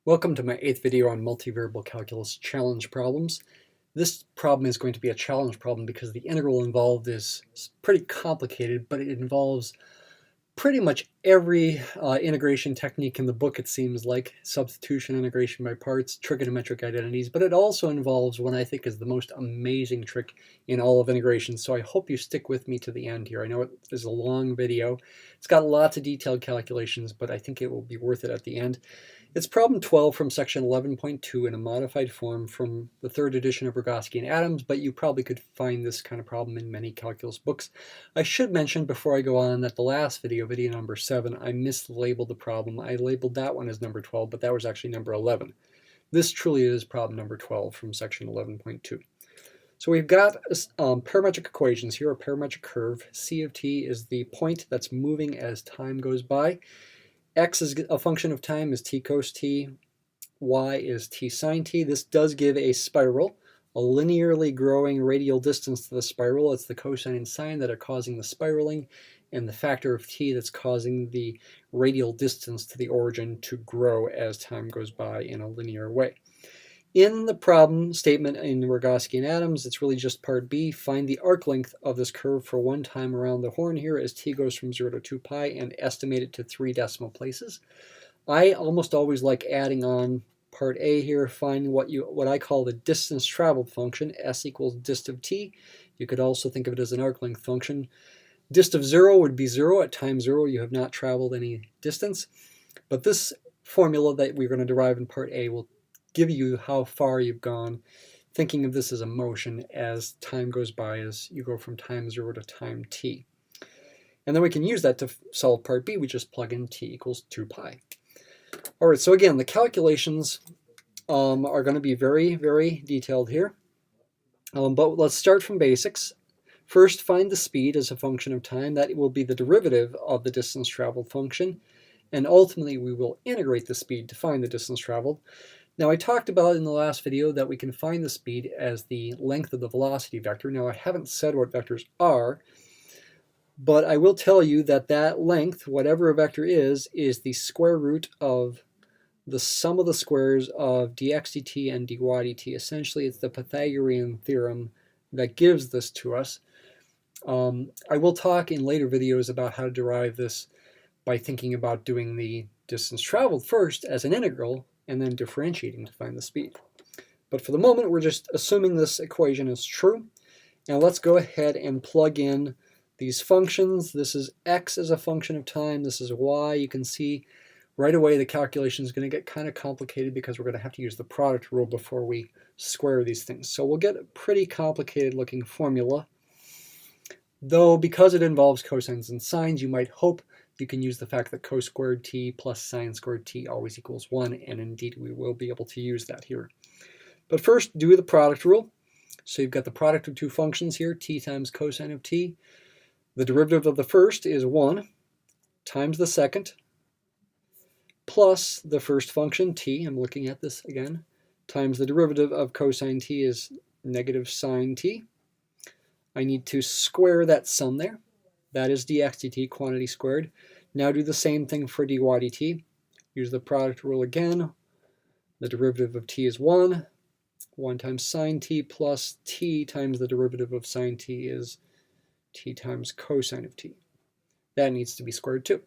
Welcome to my 8th video on multivariable calculus challenge problems. This problem is going to be a challenge problem because the integral involved is pretty complicated, but it involves pretty much every integration technique in the book, it seems like. Substitution, integration by parts, trigonometric identities, but it also involves what I think is the most amazing trick in all of integration. So I hope you stick with me to the end here. I know it is a long video. It's got lots of detailed calculations, but I think it will be worth it at the end. It's problem 12 from section 11.2 in a modified form from the 3rd edition of Rogawski Adams, but you probably could find this kind of problem in many calculus books. I should mention before I go on that the last video, video number 7, I mislabeled the problem. I labeled that one as number 12, but that was actually number 11. This truly is problem number 12 from section 11.2. So we've got parametric equations here, a parametric curve. C of t is the point that's moving as time goes by. X is a function of time, is t cos t. Y is t sine t. This does give a spiral, a linearly growing radial distance to the spiral. It's the cosine and sine that are causing the spiraling, and the factor of t that's causing the radial distance to the origin to grow as time goes by in a linear way. In the problem statement in Rogawski and Adams, it's really just part B. Find the arc length of this curve for one time around the horn here as t goes from 0 to 2 pi and estimate it to 3 decimal places. I almost always like adding on part A here, find what I call the distance traveled function, s equals dist of t. You could also think of it as an arc length function. Dist of 0 would be 0. At time 0, you have not traveled any distance. But this formula that we're going to derive in part A will give you how far you've gone, thinking of this as a motion as time goes by, as you go from time 0 to time t. And then we can use that to solve part B. We just plug in t equals 2 pi. All right, so again, the calculations are going to be very, very detailed here. But let's start from basics. First, find the speed as a function of time. That will be the derivative of the distance traveled function. And ultimately, we will integrate the speed to find the distance traveled. Now, I talked about in the last video that we can find the speed as the length of the velocity vector. Now, I haven't said what vectors are, but I will tell you that that length, whatever a vector is the square root of the sum of the squares of dx dt and dy dt. Essentially, it's the Pythagorean theorem that gives this to us. I will talk in later videos about how to derive this by thinking about doing the distance traveled first as an integral, and then differentiating to find the speed. But for the moment, we're just assuming this equation is true. Now let's go ahead and plug in these functions. This is x as a function of time. This is y. You can see right away the calculation is going to get kind of complicated because we're going to have to use the product rule before we square these things. So we'll get a pretty complicated looking formula. Though because it involves cosines and sines, you might hope you can use the fact that cos squared t plus sine squared t always equals 1, and indeed we will be able to use that here. But first, do the product rule. So you've got the product of two functions here, t times cosine of t. The derivative of the first is 1 times the second plus the first function, t, I'm looking at this again, times the derivative of cosine t is negative sine t. I need to square that sum there. That is dx dt, quantity squared. Now do the same thing for dy dt. Use the product rule again. The derivative of t is 1. 1 times sine t plus t times the derivative of sine t is t times cosine of t. That needs to be squared too.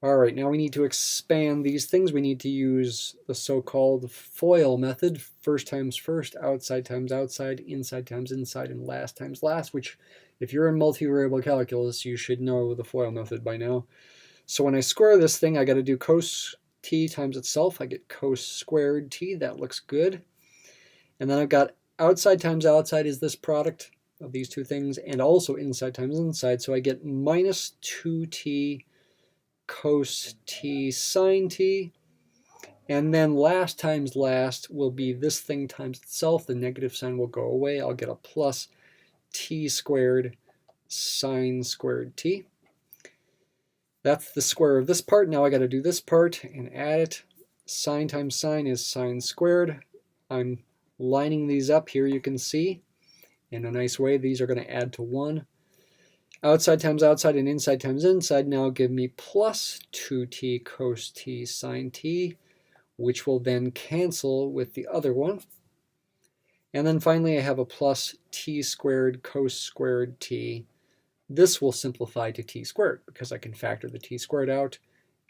All right, now we need to expand these things. We need to use the so-called FOIL method, first times first, outside times outside, inside times inside, and last times last, which if you're in multivariable calculus, you should know the FOIL method by now. So when I square this thing, I got to do cos t times itself. I get cos squared t. That looks good. And then I've got outside times outside is this product of these two things, and also inside times inside. So I get minus 2t cos t sine t. And then last times last will be this thing times itself. The negative sign will go away. I'll get a plus t squared sine squared t. That's the square of this part. Now I got to do this part and add it. Sine times sine is sine squared. I'm lining these up here, you can see in a nice way. These are going to add to 1. Outside times outside and inside times inside now give me plus 2t cos t sine t. which will then cancel with the other one. And then finally I have a plus t squared cos squared t. This will simplify to t squared because I can factor the t squared out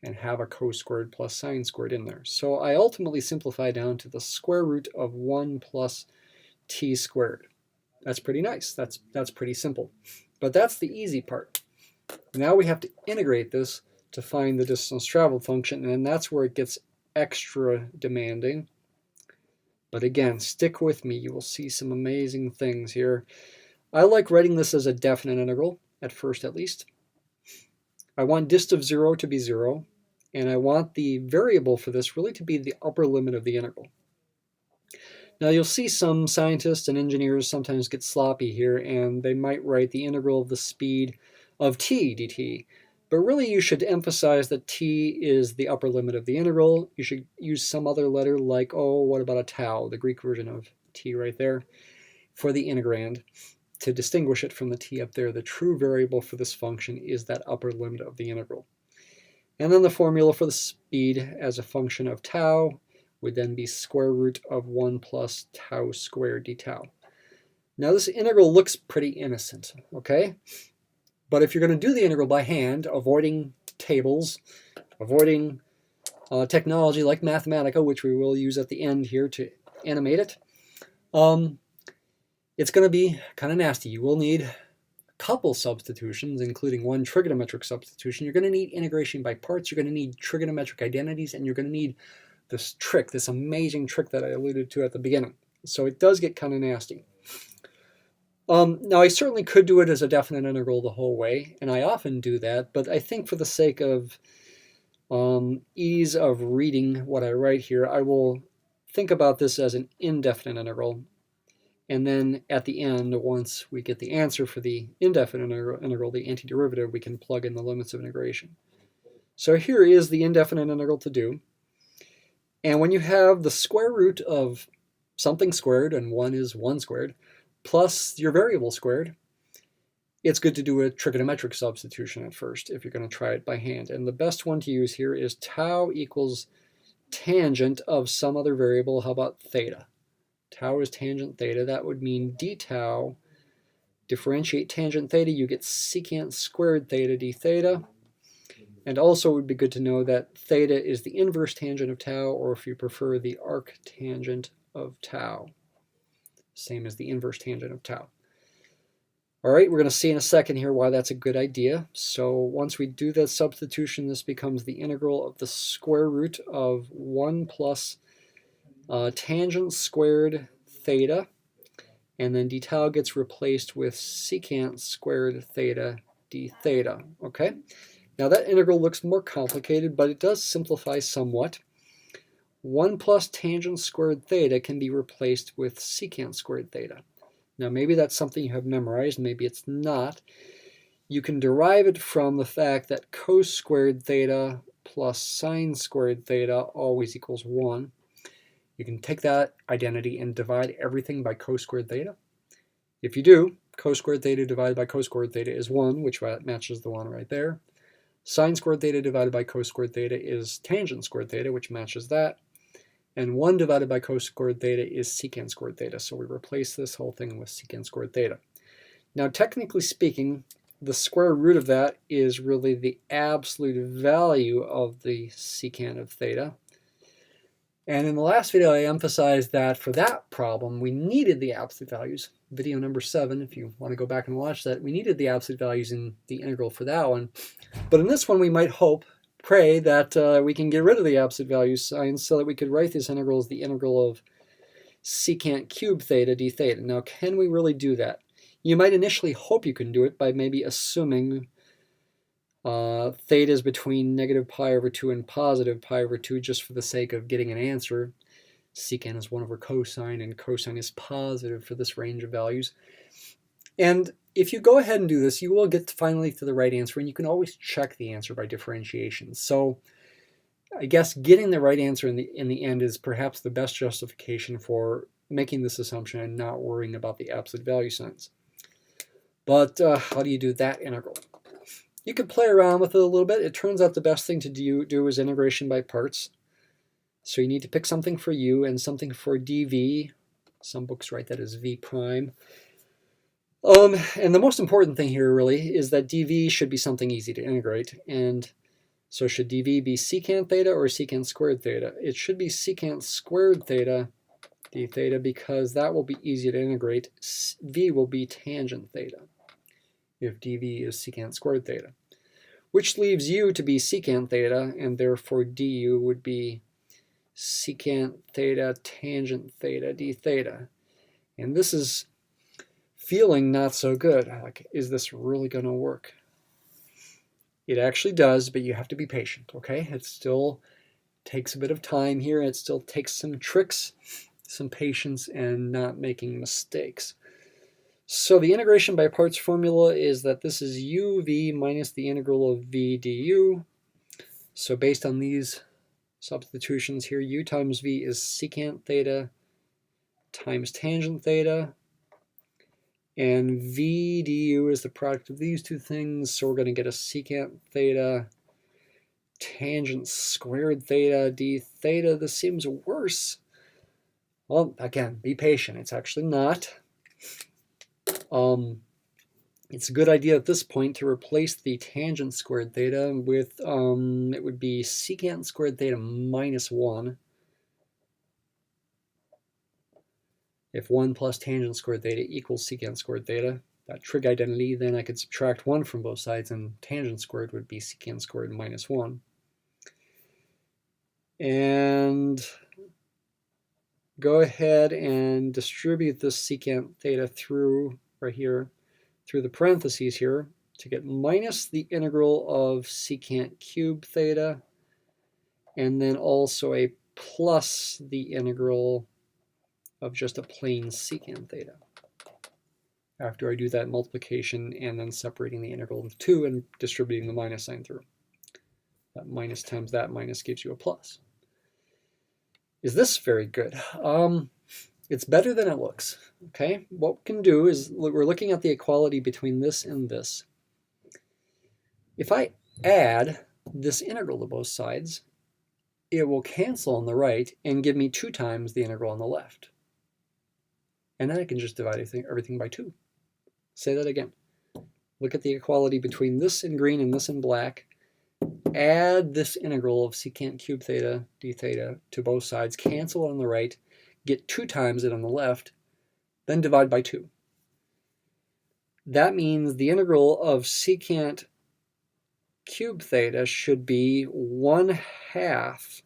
and have a cos squared plus sine squared in there. So I ultimately simplify down to the square root of 1 plus t squared. That's pretty nice. That's pretty simple. But that's the easy part. Now we have to integrate this to find the distance traveled function, and that's where it gets extra demanding. But again, stick with me. You will see some amazing things here. I like writing this as a definite integral, at first at least. I want dist of 0 to be 0, and I want the variable for this really to be the upper limit of the integral. Now you'll see some scientists and engineers sometimes get sloppy here, and they might write the integral of the speed of t dt. But really you should emphasize that t is the upper limit of the integral. You should use some other letter like, oh, what about a tau, the Greek version of t right there, for the integrand, to distinguish it from the t up there. The true variable for this function is that upper limit of the integral. And then the formula for the speed as a function of tau would then be square root of 1 plus tau squared d tau. Now this integral looks pretty innocent, okay? But if you're going to do the integral by hand, avoiding tables, avoiding technology like Mathematica, which we will use at the end here to animate it, it's going to be kind of nasty. You will need a couple substitutions, including one trigonometric substitution. You're going to need integration by parts. You're going to need trigonometric identities, and you're going to need this trick, this amazing trick that I alluded to at the beginning. So it does get kind of nasty. Now I certainly could do it as a definite integral the whole way, and I often do that, but I think for the sake of ease of reading what I write here, I will think about this as an indefinite integral. And then at the end, once we get the answer for the indefinite integral, the antiderivative, we can plug in the limits of integration. So here is the indefinite integral to do. And when you have the square root of something squared, and 1 is 1 squared, plus your variable squared, it's good to do a trigonometric substitution at first if you're going to try it by hand. And the best one to use here is tau equals tangent of some other variable. How about theta? Tau is tangent theta. That would mean d tau. Differentiate tangent theta, you get secant squared theta d theta. And also it would be good to know that theta is the inverse tangent of tau, or if you prefer, the arctangent of tau. Same as the inverse tangent of tau. All right, we're going to see in a second here why that's a good idea. So once we do that substitution, this becomes the integral of the square root of 1 plus tangent squared theta, and then d tau gets replaced with secant squared theta d theta. Okay, now that integral looks more complicated, but it does simplify somewhat. 1 plus tangent squared theta can be replaced with secant squared theta. Now maybe that's something you have memorized, maybe it's not. You can derive it from the fact that cos squared theta plus sine squared theta always equals 1. You can take that identity and divide everything by cos squared theta. If you do, cos squared theta divided by cos squared theta is 1, which matches the 1 right there. Sine squared theta divided by cos squared theta is tangent squared theta, which matches that. And 1 divided by cos squared theta is secant squared theta. So we replace this whole thing with secant squared theta. Now, technically speaking, the square root of that is really the absolute value of the secant of theta. And in the last video, I emphasized that for that problem, we needed the absolute values. Video number 7, if you want to go back and watch that, we needed the absolute values in the integral for that one. But in this one, we might pray that we can get rid of the absolute value sign so that we could write this integral as the integral of secant cubed theta d theta. Now, can we really do that? You might initially hope you can do it by maybe assuming theta is between negative pi over 2 and positive pi over 2 just for the sake of getting an answer. Secant is 1 over cosine, and cosine is positive for this range of values. And if you go ahead and do this, you will get finally to the right answer, and you can always check the answer by differentiation. So I guess getting the right answer in the end is perhaps the best justification for making this assumption and not worrying about the absolute value signs. But how do you do that integral? You could play around with it a little bit. It turns out the best thing to do is integration by parts. So you need to pick something for u and something for dv. Some books write that as v prime. And the most important thing here really is that dv should be something easy to integrate. And so should dv be secant theta or secant squared theta? It should be secant squared theta d theta because that will be easy to integrate. V will be tangent theta if dv is secant squared theta, which leaves u to be secant theta, and therefore du would be secant theta tangent theta d theta. And this is feeling not so good. Like, is this really going to work? It actually does, but you have to be patient, okay? It still takes a bit of time here. It still takes some tricks, some patience, and not making mistakes. So the integration by parts formula is that this is uv minus the integral of v du. So based on these substitutions here, u times v is secant theta times tangent theta. And v du is the product of these two things, so we're going to get a secant theta tangent squared theta d theta. This seems worse. Well, again, be patient. It's actually not. It's a good idea at this point to replace the tangent squared theta with, it would be secant squared theta minus 1. If 1 plus tangent squared theta equals secant squared theta, that trig identity, then I could subtract 1 from both sides, and tangent squared would be secant squared minus 1. And go ahead and distribute this secant theta through right here, through the parentheses here, to get minus the integral of secant cube theta, and then also a plus the integral of just a plain secant theta. After I do that multiplication and then separating the integral into 2 and distributing the minus sign through. That minus times that minus gives you a plus. Is this very good? It's better than it looks. Okay, what we can do is we're looking at the equality between this and this. If I add this integral to both sides, it will cancel on the right and give me 2 times the integral on the left. And then I can just divide everything by 2. Say that again. Look at the equality between this in green and this in black. Add this integral of secant cube theta d theta to both sides, cancel on the right, get 2 times it on the left, then divide by 2. That means the integral of secant cube theta should be 1/2,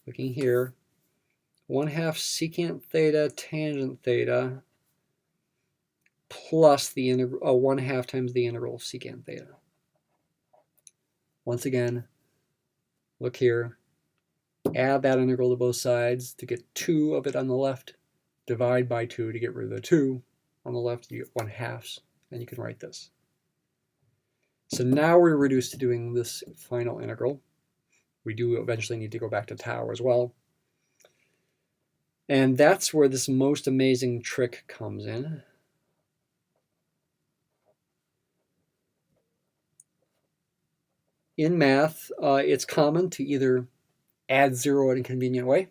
looking here, 1/2 secant theta tangent theta plus the integral, 1/2 times the integral of secant theta. Once again, look here, add that integral to both sides to get 2 of it on the left, divide by 2 to get rid of the 2 on the left, you get 1/2, and you can write this. So now we're reduced to doing this final integral. We do eventually need to go back to tau as well. And that's where this most amazing trick comes in. In math, it's common to either add 0 in a convenient way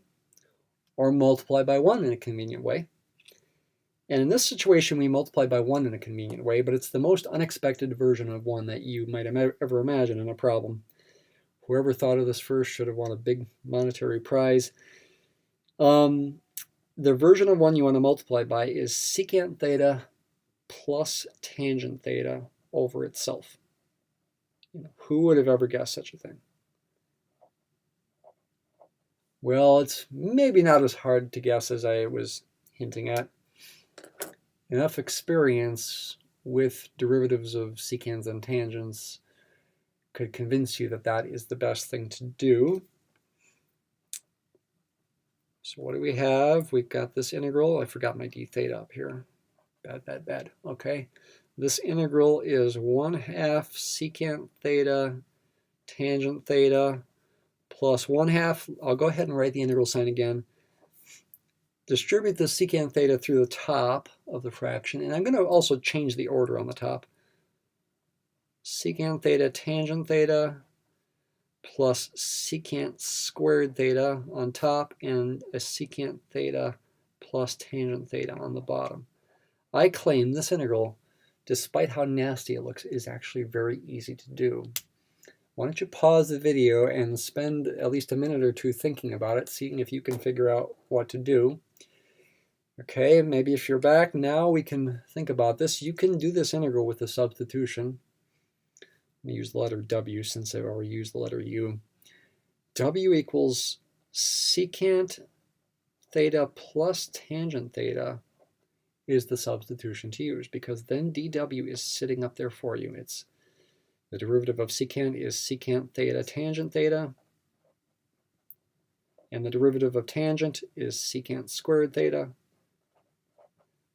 or multiply by 1 in a convenient way. And in this situation, we multiply by 1 in a convenient way, but it's the most unexpected version of 1 that you might ever imagine in a problem. Whoever thought of this first should have won a big monetary prize. The version of 1 you want to multiply by is secant theta plus tangent theta over itself. Who would have ever guessed such a thing? Well, it's maybe not as hard to guess as I was hinting at. Enough experience with derivatives of secants and tangents could convince you that that is the best thing to do. So what do we have? We've got this integral. I forgot my d theta up here. Bad. Okay. This integral is 1/2 secant theta tangent theta plus 1/2. I'll go ahead and write the integral sign again. Distribute the secant theta through the top of the fraction, and I'm going to also change the order on the top. Secant theta tangent theta plus secant squared theta on top and a secant theta plus tangent theta on the bottom. I claim this integral, despite how nasty it looks, is actually very easy to do. Why don't you pause the video and spend at least a minute or two thinking about it, seeing if you can figure out what to do. Okay, maybe if you're back, now we can think about this. You can do this integral with a substitution. Let me use the letter W since I've already used the letter U. W equals secant theta plus tangent theta is the substitution to use, because then dw is sitting up there for you. It's the derivative of secant is secant theta tangent theta, and the derivative of tangent is secant squared theta.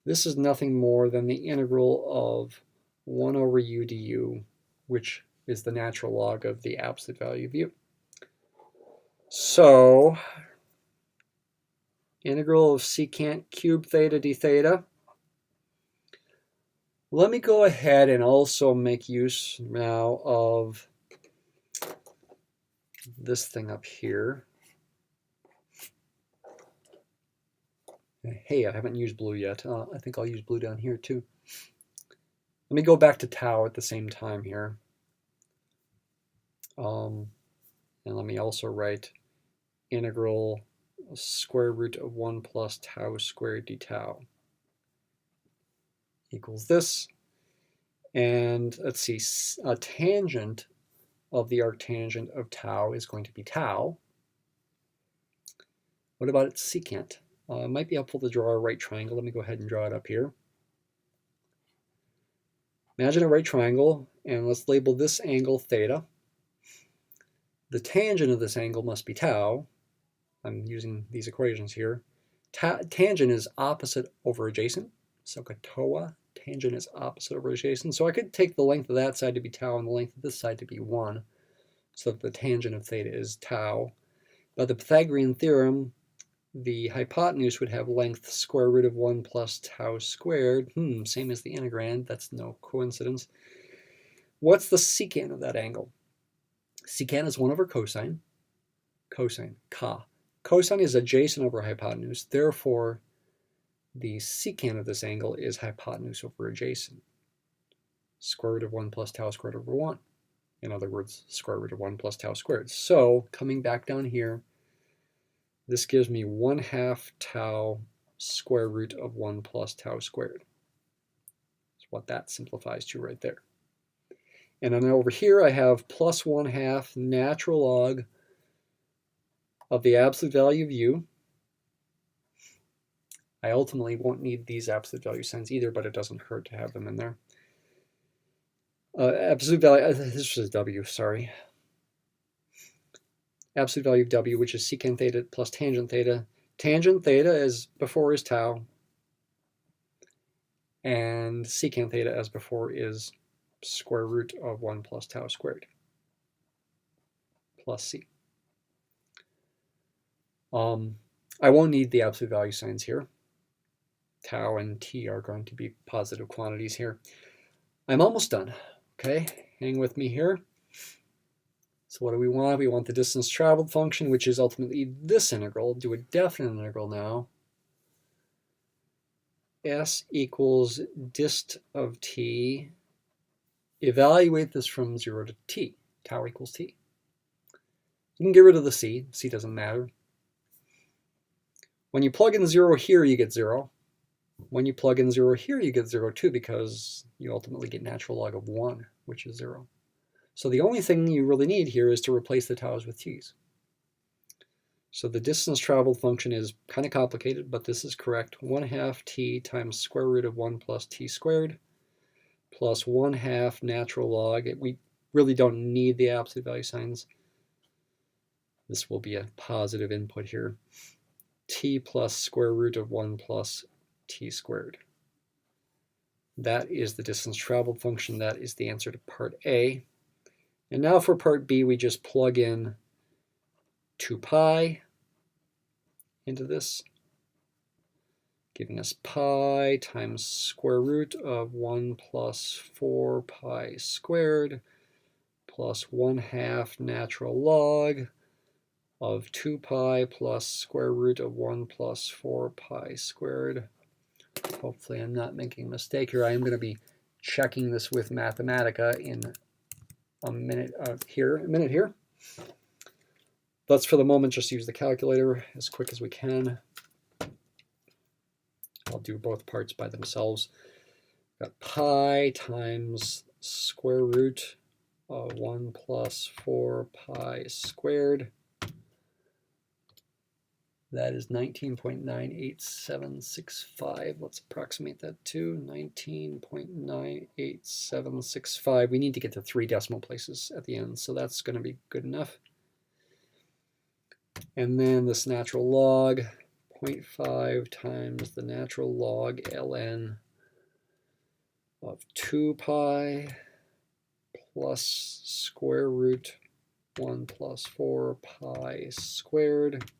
This is nothing more than the integral of 1 over u du, which is the natural log of the absolute value of u. So, integral of secant cubed theta d theta. Let me go ahead and also make use now of this thing up here. Hey, I haven't used blue yet. I think I'll use blue down here too. Let me go back to tau at the same time here. And let me also write integral square root of 1 plus tau squared d tau equals this. And let's see, a tangent of the arctangent of tau is going to be tau. What about its secant? It might be helpful to draw a right triangle. Let me go ahead and draw it up here. Imagine a right triangle, and let's label this angle theta. The tangent of this angle must be tau. I'm using these equations here. Tangent is opposite over adjacent, so katoa. Tangent is opposite over adjacent. So I could take the length of that side to be tau and the length of this side to be 1, so that the tangent of theta is tau. By the Pythagorean theorem, the hypotenuse would have length square root of 1 plus tau squared. Same as the integrand. That's no coincidence. What's the secant of that angle? Secant is 1 over cosine. Cosine, ka. Cosine is adjacent over hypotenuse. Therefore, the secant of this angle is hypotenuse over adjacent. Square root of 1 plus tau squared over 1. In other words, square root of 1 plus tau squared. So, coming back down here, this gives me 1/2 tau square root of 1 plus tau squared. That's what that simplifies to right there. And then over here I have plus 1/2 natural log of the absolute value of u. I ultimately won't need these absolute value signs either, but it doesn't hurt to have them in there. Absolute value, this is w, sorry. Absolute value of w, which is secant theta plus tangent theta. Tangent theta as before is tau, and secant theta as before is square root of 1 plus tau squared plus c. I won't need the absolute value signs here. Tau and t are going to be positive quantities here. I'm almost done. Okay, hang with me here. So what do we want? We want the distance traveled function, which is ultimately this integral. Do a definite integral now. S equals dist of t. Evaluate this from 0 to t. Tau equals t. You can get rid of the c. C doesn't matter. When you plug in 0 here, you get 0. When you plug in 0 here, you get 0 too, because you ultimately get natural log of 1, which is 0. So the only thing you really need here is to replace the tau's with t's. So the distance traveled function is kind of complicated, but this is correct. 1/2 t times square root of 1 plus t squared plus 1/2 natural log. We really don't need the absolute value signs. This will be a positive input here. T plus square root of 1 plus t squared. That is the distance traveled function. That is the answer to part A. And now for part B, we just plug in 2 pi into this, giving us pi times square root of 1 plus 4 pi squared plus 1/2 natural log of 2 pi plus square root of 1 plus 4 pi squared. Hopefully I'm not making a mistake here. I am going to be checking this with Mathematica in a minute here. Let's for the moment just use the calculator as quick as we can. I'll do both parts by themselves. Got pi times square root of 1 plus 4 pi squared. That is 19.98765. Let's approximate that to 19.98765. We need to get to 3 decimal places at the end, so that's going to be good enough. And then this natural log, 0.5 times the natural log ln of 2 pi plus square root 1 plus 4 pi squared.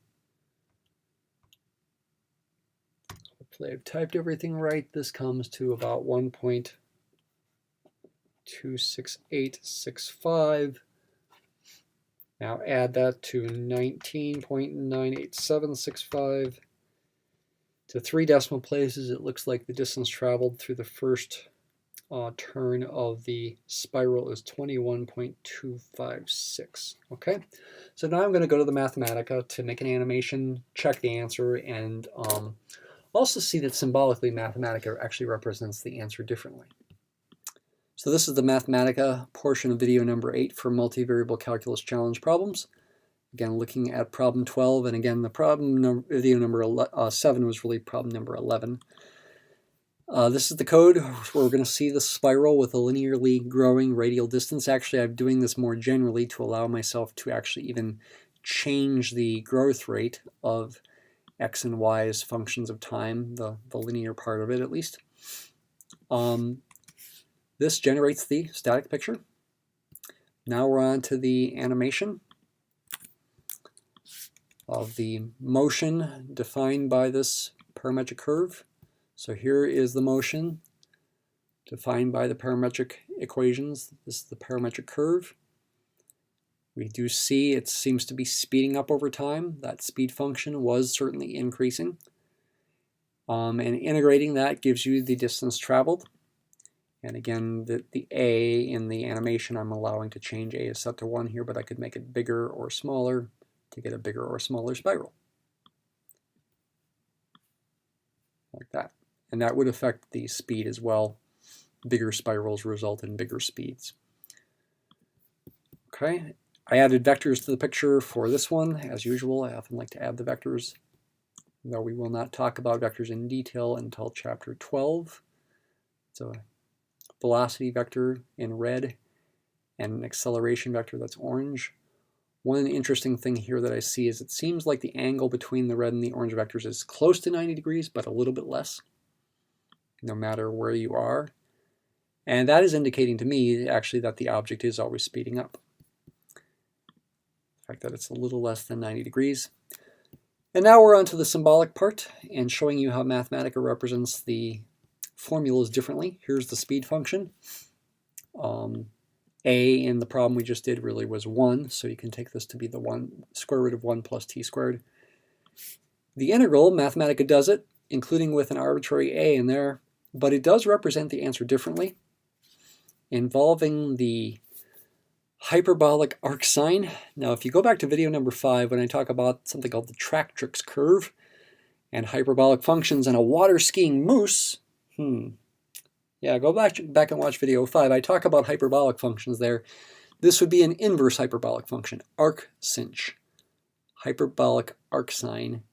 Hopefully I've typed everything right. This comes to about 1.26865. Now add that to 19.98765. To 3 decimal places, it looks like the distance traveled through the first turn of the spiral is 21.256. Okay, so now I'm going to go to the Mathematica to make an animation, check the answer, and also see that symbolically Mathematica actually represents the answer differently. So this is the Mathematica portion of video number 8 for multivariable calculus challenge problems. Again, looking at problem 12, and again, the video number 7 was really problem number 11. This is the code where we're going to see the spiral with a linearly growing radial distance. Actually, I'm doing this more generally to allow myself to actually even change the growth rate of x and y as functions of time, the linear part of it at least. This generates the static picture. Now we're on to the animation of the motion defined by this parametric curve. So here is the motion defined by the parametric equations. This is the parametric curve. We do see it seems to be speeding up over time. That speed function was certainly increasing. And integrating that gives you the distance traveled. And again, the A in the animation, I'm allowing to change A is set to 1 here, but I could make it bigger or smaller to get a bigger or smaller spiral. Like that. And that would affect the speed as well. Bigger spirals result in bigger speeds. Okay, I added vectors to the picture for this one. As usual, I often like to add the vectors, though we will not talk about vectors in detail until chapter 12. So velocity vector in red and an acceleration vector that's orange. One interesting thing here that I see is it seems like the angle between the red and the orange vectors is close to 90 degrees, but a little bit less, no matter where you are. And that is indicating to me actually that the object is always speeding up. The fact that it's a little less than 90 degrees. And now we're on to the symbolic part and showing you how Mathematica represents the formulas differently. Here's the speed function. A in the problem we just did really was 1, so you can take this to be the square root of 1 plus t squared. The integral, Mathematica does it, including with an arbitrary a in there, but it does represent the answer differently, involving the hyperbolic arc sine. Now, if you go back to video number 5, when I talk about something called the Tractrix curve and hyperbolic functions and a water skiing moose, yeah, go back and watch video 5. I talk about hyperbolic functions there. This would be an inverse hyperbolic function, arc sinh. Hyperbolic arc sine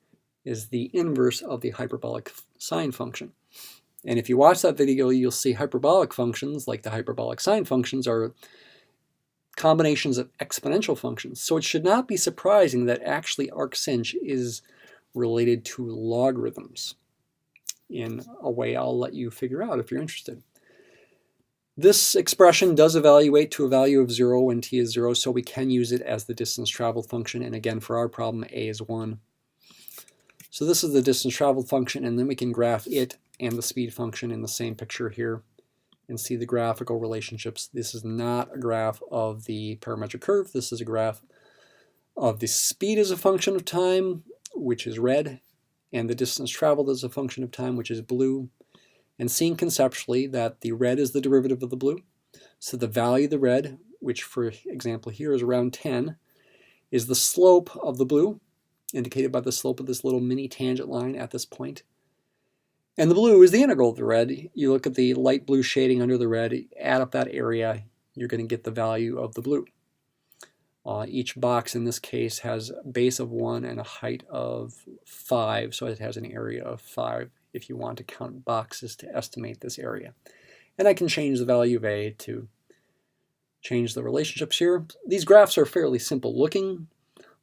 is the inverse of the hyperbolic sine function. And if you watch that video, you'll see hyperbolic functions, like the hyperbolic sine functions, are combinations of exponential functions. So it should not be surprising that actually arc sinh is related to logarithms, in a way I'll let you figure out if you're interested. This expression does evaluate to a value of 0 when t is 0, so we can use it as the distance traveled function. And again, for our problem, a is 1. So this is the distance traveled function, and then we can graph it and the speed function in the same picture here. and see the graphical relationships. This is not a graph of the parametric curve. This is a graph of the speed as a function of time, which is red, and the distance traveled as a function of time, which is blue. And seeing conceptually that the red is the derivative of the blue. So the value of the red, which for example here is around 10, is the slope of the blue, indicated by the slope of this little mini tangent line at this point. And the blue is the integral of the red. You look at the light blue shading under the red, add up that area, you're going to get the value of the blue. Each box in this case has a base of 1 and a height of 5, so it has an area of 5 if you want to count boxes to estimate this area. And I can change the value of A to change the relationships here. These graphs are fairly simple looking,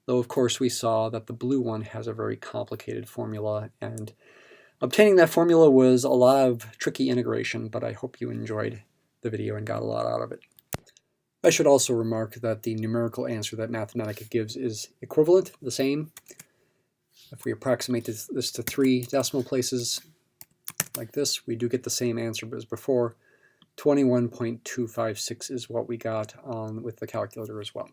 though of course we saw that the blue one has a very complicated formula, and obtaining that formula was a lot of tricky integration, but I hope you enjoyed the video and got a lot out of it. I should also remark that the numerical answer that Mathematica gives is equivalent, the same. If we approximate this to 3 decimal places like this, we do get the same answer as before. 21.256 is what we got on with the calculator as well.